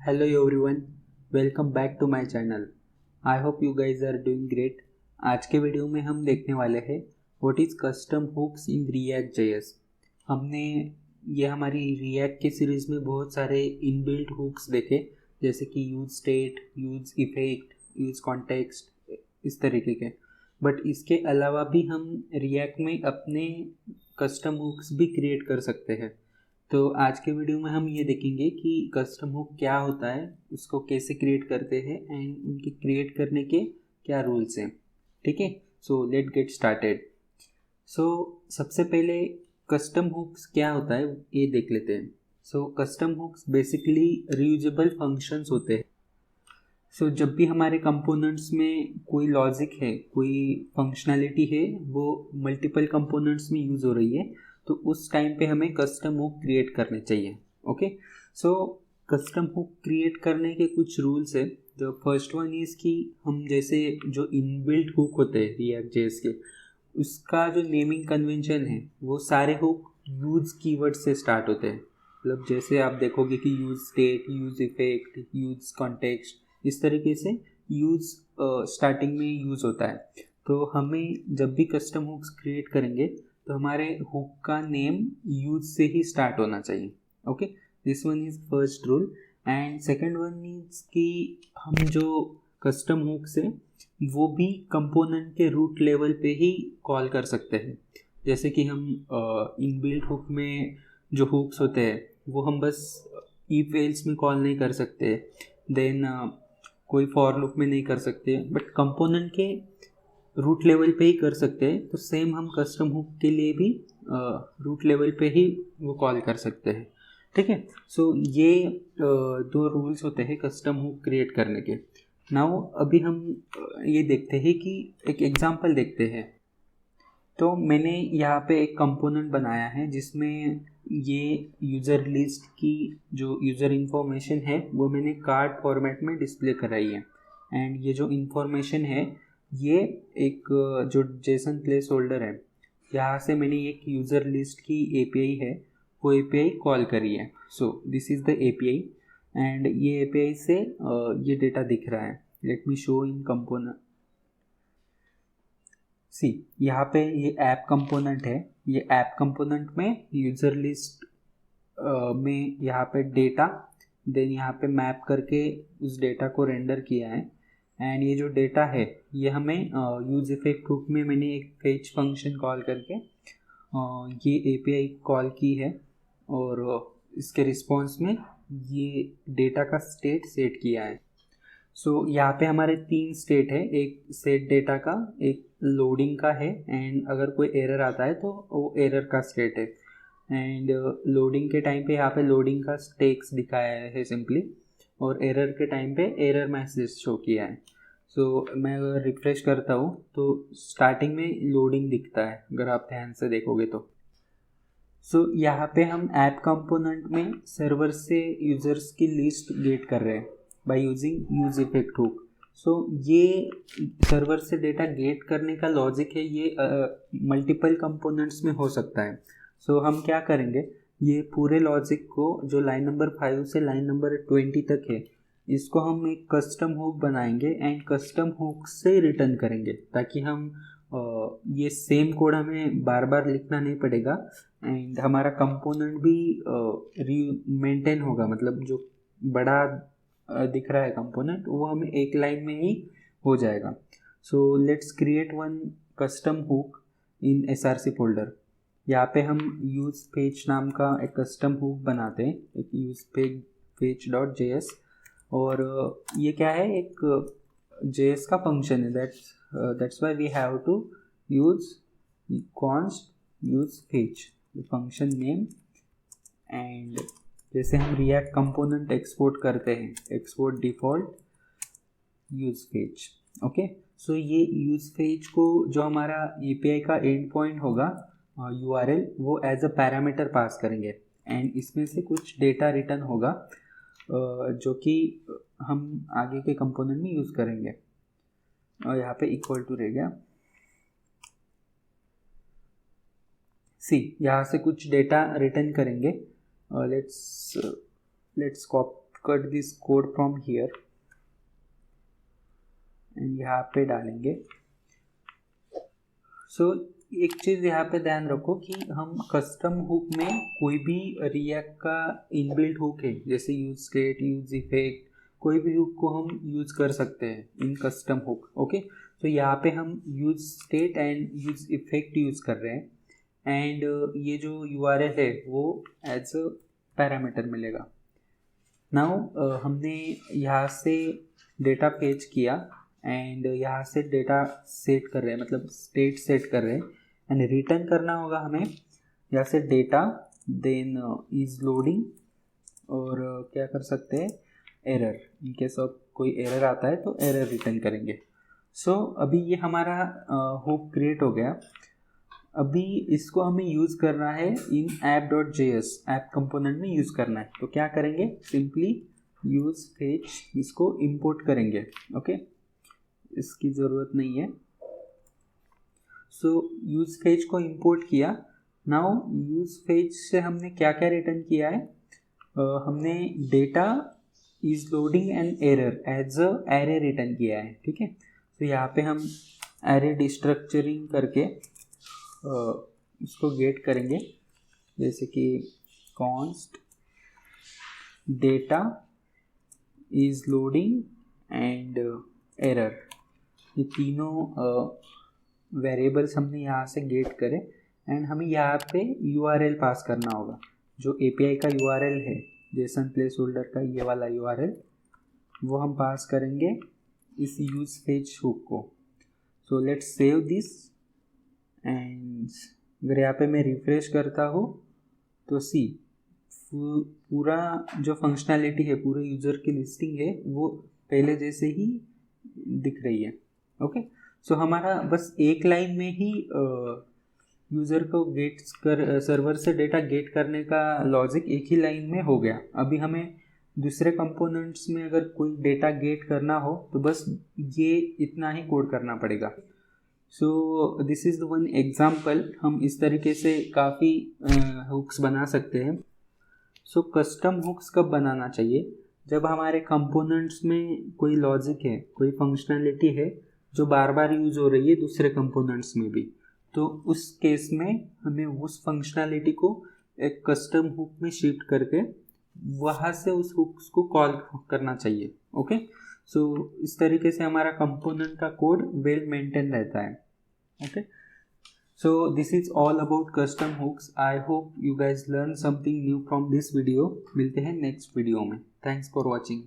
Hello everyone, welcome back to my channel. I hope you guys are doing great. आज के video में हम देखने वाले हैं what is custom hooks in React JS. हमने ये हमारी रिएक्ट के सीरीज़ में बहुत सारे इनबिल्ट हुक्स देखे, जैसे कि use state, use effect, use context, इस तरीके के। बट इसके अलावा भी हम रिएक्ट में अपने कस्टम हुक्स भी क्रिएट कर सकते हैं। तो आज के वीडियो में हम ये देखेंगे कि कस्टम हुक क्या होता है, उसको कैसे क्रिएट करते हैं एंड उनके क्रिएट करने के क्या रूल्स हैं। ठीक है, सो लेट गेट स्टार्टेड। सो सबसे पहले कस्टम हुक्स क्या होता है ये देख लेते हैं। So custom hooks basically reusable functions होते हैं। सो जब भी हमारे कंपोनेंट्स में कोई लॉजिक है, कोई फंक्शनैलिटी है, वो मल्टीपल कंपोनेंट्स में यूज़ हो रही है, तो उस टाइम पे हमें कस्टम हुक क्रिएट करने चाहिए। ओके, सो कस्टम हुक क्रिएट करने के कुछ रूल्स है। द फर्स्ट वन इज़ कि हम जैसे जो इनबिल्ट हुक होते हैं रिएक्ट जेएस के, उसका जो नेमिंग कन्वेंशन है वो सारे हुक यूज कीवर्ड से स्टार्ट होते हैं। मतलब जैसे आप देखोगे कि use state, use effect, use context, इस तरीके से यूज स्टार्टिंग में यूज़ होता है। तो हमें जब भी कस्टम हुक्स क्रिएट करेंगे तो हमारे हुक का नेम यूज से ही स्टार्ट होना चाहिए। Okay, this one is first rule. And second one is कि हम जो कस्टम हुक्स है वो भी कंपोनेंट के रूट लेवल पे ही कॉल कर सकते हैं। जैसे कि हम इनबिल्ट हुक में जो हुक्स होते हैं वो हम बस इफ एल्स में कॉल नहीं कर सकते, देन कोई फॉर लूप में नहीं कर सकते, बट कंपोनेंट के रूट लेवल पे ही कर सकते हैं। तो सेम हम कस्टम हुक के लिए भी रूट लेवल पे ही वो कॉल कर सकते हैं। ठीक है, सो ये दो रूल्स होते हैं कस्टम हुक क्रिएट करने के। नाउ अभी हम ये देखते हैं कि एक एग्जांपल देखते हैं। तो मैंने यहाँ पे एक कंपोनेंट बनाया है जिसमें ये यूज़र लिस्ट की जो यूज़र इन्फॉर्मेशन है वो मैंने कार्ड फॉर्मेट में डिस्प्ले कराई है। एंड ये जो इन्फॉर्मेशन है ये एक जो जेसन प्लेस होल्डर है, यहाँ से मैंने एक यूज़र लिस्ट की एपीआई है वो एपीआई कॉल करी है। So this is the API and ये एपीआई से ये डेटा दिख रहा है। Let me show in component. See, यहाँ पे ये ऐप कंपोनेंट है। ये ऐप कंपोनेंट में यूज़र लिस्ट में यहाँ पे डेटा, देन यहाँ पे मैप करके उस डेटा को रेंडर किया है। एंड ये जो डेटा है ये हमें यूज इफेक्ट हुक में मैंने एक फेच फंक्शन कॉल करके ये एपीआई कॉल की है और इसके रिस्पॉन्स में ये डेटा का स्टेट सेट किया है। सो यहाँ पे हमारे तीन स्टेट है, एक सेट डेटा का, एक लोडिंग का है, एंड अगर कोई एरर आता है तो वो एरर का स्टेट है। एंड लोडिंग के टाइम पे यहाँ पे लोडिंग का टेक्स्ट दिखाया है सिंपली, और एरर के टाइम पे एरर मैसेज शो किया है। सो मैं अगर रिफ्रेश करता हूँ तो स्टार्टिंग में लोडिंग दिखता है अगर आप ध्यान से देखोगे तो। सो यहाँ पे हम ऐप कंपोनेंट में सर्वर से यूज़र्स की लिस्ट गेट कर रहे हैं by using use effect hook. So ये सर्वर से डेटा गेट करने का लॉजिक है, ये मल्टीपल कंपोनेंट्स में हो सकता है। सो हम क्या करेंगे, ये पूरे लॉजिक को जो लाइन नंबर 5 से लाइन नंबर 20 तक है इसको हम एक कस्टम हुक बनाएंगे एंड कस्टम हुक से रिटर्न करेंगे, ताकि हम ये सेम कोड हमें बार बार लिखना नहीं पड़ेगा एंड हमारा कंपोनेंट भी मेंटेन होगा। मतलब जो बड़ा दिख रहा है कंपोनेंट वो हमें एक लाइन में ही हो जाएगा। So let's create one custom hook in SRC folder. यहाँ पे हम यूज पेज नाम का एक कस्टम हुक बनाते हैं, एक यूज पेज डॉट जेएस। और ये क्या है, एक जेएस का फंक्शन है, that's why we have to use const use page function name. And जैसे हम रिएक्ट कंपोनेंट एक्सपोर्ट करते हैं, export default use page. Okay, so ये यूज पेज को जो हमारा एपीआई का एंड पॉइंट होगा यूआरएल, वो एज अ पैरामीटर पास करेंगे एंड इसमें से कुछ डेटा रिटर्न होगा जो कि हम आगे के कंपोनेंट में यूज़ करेंगे। और यहाँ पे इक्वल टू रह गया। सी, यहाँ से कुछ डेटा रिटर्न करेंगे। Let's cut this code from here and यहाँ पे डालेंगे। सो एक चीज़ यहाँ पे ध्यान रखो कि हम कस्टम हुक में कोई भी रिएक्ट का इनबिल्ट हुक है, जैसे यूज स्टेट, यूज इफेक्ट, कोई भी हुक को हम यूज कर सकते हैं इन कस्टम हुक। ओके, तो यहाँ पे हम use state and use effect use कर रहे हैं एंड ये जो URL है वो एज अ पैरामीटर मिलेगा। नाउ हमने यहाँ से डेटा फेच किया एंड यहाँ से डेटा सेट कर रहे हैं, मतलब स्टेट सेट कर रहे हैं एंड रिटर्न करना होगा हमें यहाँ से डेटा, देन इज लोडिंग, और क्या कर सकते हैं, एरर। इन केस ऑफ कोई एरर आता है तो एरर रिटर्न करेंगे। सो अभी ये हमारा हुक क्रिएट हो गया। अभी इसको हमें यूज़ करना है इन app.js, ऐप कंपोनेंट में यूज़ करना है। तो क्या करेंगे, सिंपली यूज फेच, इसको इंपोर्ट करेंगे। ओके, इसकी ज़रूरत नहीं है। सो यूज फेच को इंपोर्ट किया। नाउ यूज फेच से हमने क्या क्या रिटर्न किया है, हमने data is loading and error as a array return किया है। ठीक है, तो यहाँ पे हम एरे डिस्ट्रक्चरिंग करके उसको गेट करेंगे, जैसे कि const data is loading and error, ये तीनों वेरिएबल्स हमने यहाँ से गेट करे एंड हमें यहाँ पे URL पास करना होगा। जो API का URL है, जेसन प्लेस होल्डर का ये वाला URL, वो हम पास करेंगे इस यूज फेच हुक को। So let's save this and अगर यहाँ पे मैं रिफ्रेश करता हूँ तो सी पूरा जो फंक्शनैलिटी है, पूरे यूज़र की लिस्टिंग है, वो पहले जैसे ही दिख रही है। ओके, सो हमारा बस एक लाइन में ही यूज़र को गेट कर, सर्वर से डेटा गेट करने का लॉजिक एक ही लाइन में हो गया। अभी हमें दूसरे कंपोनेंट्स में अगर कोई डेटा गेट करना हो तो बस ये इतना ही कोड करना पड़ेगा। सो this is the one example. हम इस तरीके से काफ़ी हुक्स बना सकते हैं। सो कस्टम हुक्स कब बनाना चाहिए, जब हमारे कंपोनेंट्स में कोई लॉजिक है, कोई फंक्शनैलिटी है जो बार बार यूज़ हो रही है दूसरे कंपोनेंट्स में भी, तो उस केस में हमें उस फंक्शनैलिटी को एक कस्टम हुक में शिफ्ट करके वहाँ से उस हुक्स को कॉल करना चाहिए। ओके, सो इस तरीके से हमारा कंपोनेंट का कोड वेल मेंटेन रहता है। Okay, so this is all about custom hooks. I hope you guys learn something new from this video. मिलते हैं नेक्स्ट वीडियो में। Thanks for watching.